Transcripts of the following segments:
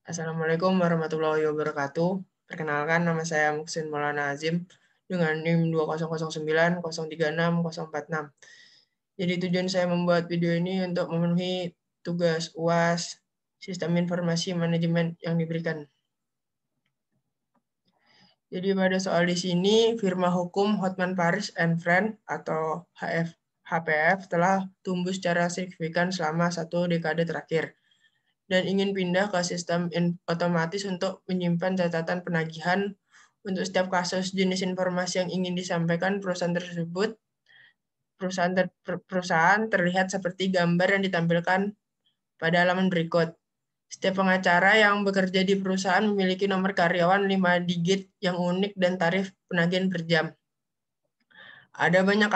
Assalamualaikum warahmatullahi wabarakatuh. Perkenalkan, nama saya Muksin Maulana Azim dengan NIM 20090364046. Jadi tujuan saya membuat video ini untuk memenuhi tugas UAS Sistem Informasi Manajemen yang diberikan. Jadi pada soal di sini, firma hukum Hotman Paris and Friend atau HPF telah tumbuh secara signifikan selama 1 dekade terakhir dan ingin pindah ke sistem otomatis untuk menyimpan catatan penagihan untuk setiap kasus jenis informasi yang ingin disampaikan perusahaan tersebut. Perusahaan terlihat seperti gambar yang ditampilkan pada halaman berikut. Setiap pengacara yang bekerja di perusahaan memiliki nomor karyawan 5 digit yang unik dan tarif penagihan per jam. Ada banyak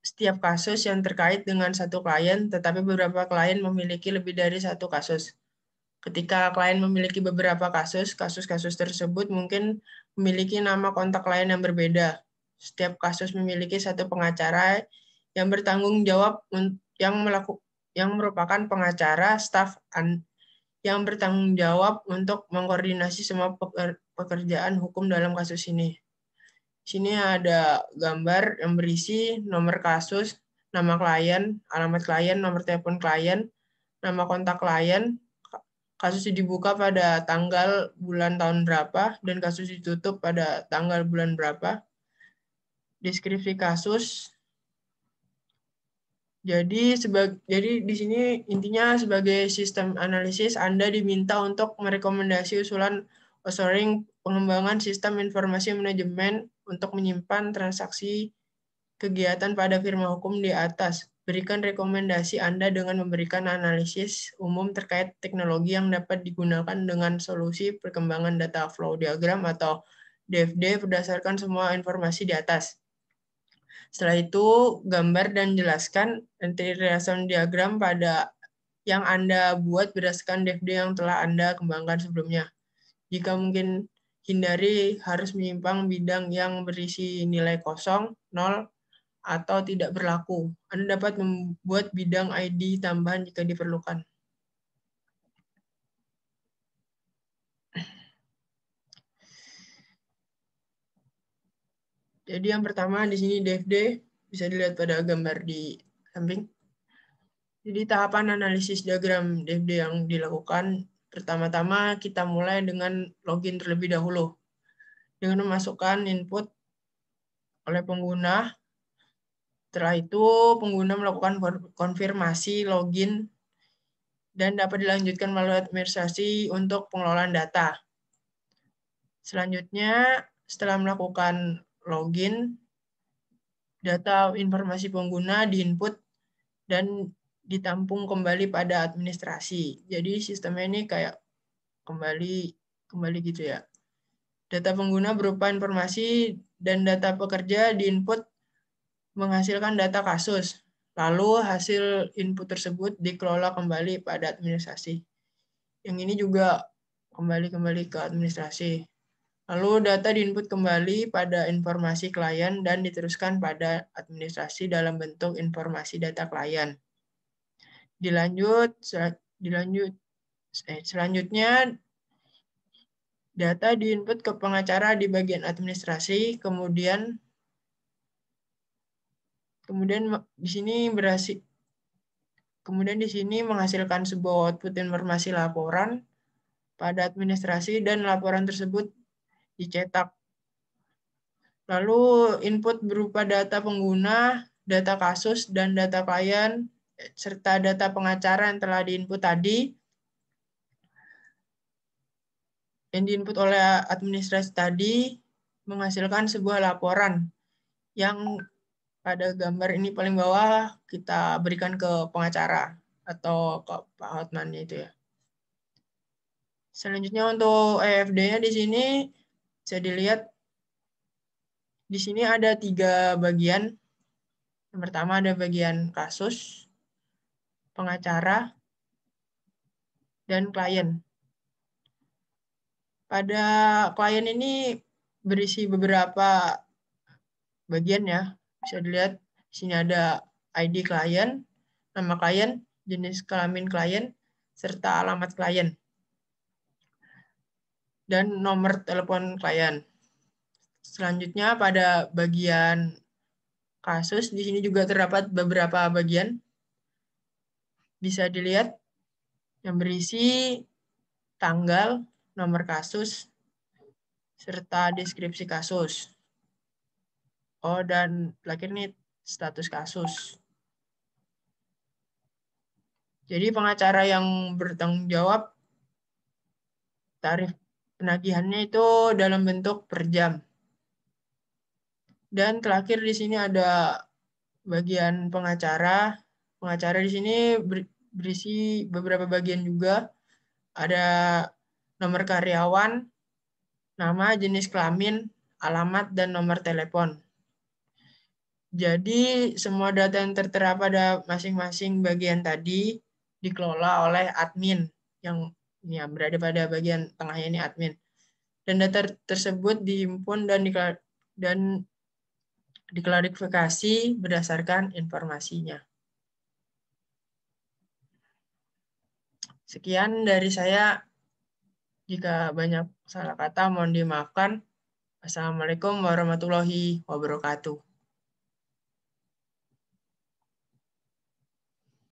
setiap kasus yang terkait dengan satu klien, tetapi beberapa klien memiliki lebih dari satu kasus. Ketika klien memiliki beberapa kasus tersebut mungkin memiliki nama kontak klien yang berbeda. Setiap kasus memiliki satu pengacara yang bertanggung jawab yang merupakan pengacara staf yang bertanggung jawab untuk mengkoordinasi semua pekerjaan hukum dalam kasus ini. Di sini ada gambar yang berisi nomor kasus, nama klien, alamat klien, nomor telepon klien, nama kontak klien, kasus dibuka pada tanggal bulan tahun berapa, dan kasus ditutup pada tanggal bulan berapa. Deskripsi kasus. Jadi di sini intinya sebagai sistem analisis, Anda diminta untuk merekomendasi usulan outsourcing pengembangan sistem informasi manajemen untuk menyimpan transaksi kegiatan pada firma hukum di atas. Berikan rekomendasi Anda dengan memberikan analisis umum terkait teknologi yang dapat digunakan dengan solusi perkembangan data flow diagram atau DFD berdasarkan semua informasi di atas. Setelah itu, gambar dan jelaskan integration diagram pada yang Anda buat berdasarkan DFD yang telah Anda kembangkan sebelumnya. Jika mungkin, hindari harus menyimpang bidang yang berisi nilai kosong, 0, atau tidak berlaku. Anda dapat membuat bidang ID tambahan jika diperlukan. Jadi yang pertama di sini DFD, bisa dilihat pada gambar di samping. Jadi tahapan analisis diagram DFD yang dilakukan, pertama-tama kita mulai dengan login terlebih dahulu. Dengan memasukkan input oleh pengguna. Setelah itu pengguna melakukan konfirmasi login dan dapat dilanjutkan melalui administrasi untuk pengelolaan data. Selanjutnya, setelah melakukan login, data informasi pengguna diinput dan ditampung kembali pada administrasi. Jadi sistemnya ini kayak kembali gitu ya. Data pengguna berupa informasi dan data pekerja diinput menghasilkan data kasus. Lalu hasil input tersebut dikelola kembali pada administrasi. Yang ini juga kembali ke administrasi. Lalu data diinput kembali pada informasi klien dan diteruskan pada administrasi dalam bentuk informasi data klien. Selanjutnya data diinput ke pengacara di bagian administrasi, kemudian di sini menghasilkan sebuah output informasi laporan pada administrasi dan laporan tersebut dicetak. Lalu input berupa data pengguna, data kasus, dan data klien, serta data pengacara yang telah diinput tadi, yang diinput oleh administrasi tadi, menghasilkan sebuah laporan yang pada gambar ini paling bawah kita berikan ke pengacara atau ke Pak Hotman itu ya. Selanjutnya untuk EFD-nya di sini bisa dilihat di sini ada 3 bagian. Yang pertama ada bagian kasus, pengacara, dan klien. Pada klien ini berisi beberapa bagian ya. Bisa dilihat di sini ada ID klien, nama klien, jenis kelamin klien, serta alamat klien. dan nomor telepon klien. Selanjutnya pada bagian kasus, di sini juga terdapat beberapa bagian. Bisa dilihat yang berisi tanggal, nomor kasus, serta deskripsi kasus. Oh, dan terakhir nih status kasus. Jadi pengacara yang bertanggung jawab tarif penagihannya itu dalam bentuk per jam. Dan terakhir di sini ada bagian pengacara. Pengacara di sini berisi beberapa bagian juga. Ada nomor karyawan, nama, jenis kelamin, alamat, dan nomor telepon. Jadi semua data yang tertera pada masing-masing bagian tadi dikelola oleh admin yang ya, berada pada bagian tengahnya ini admin. Dan data tersebut dihimpun dan diklarifikasi berdasarkan informasinya. Sekian dari saya. Jika banyak salah kata mohon dimaafkan. Assalamualaikum warahmatullahi wabarakatuh.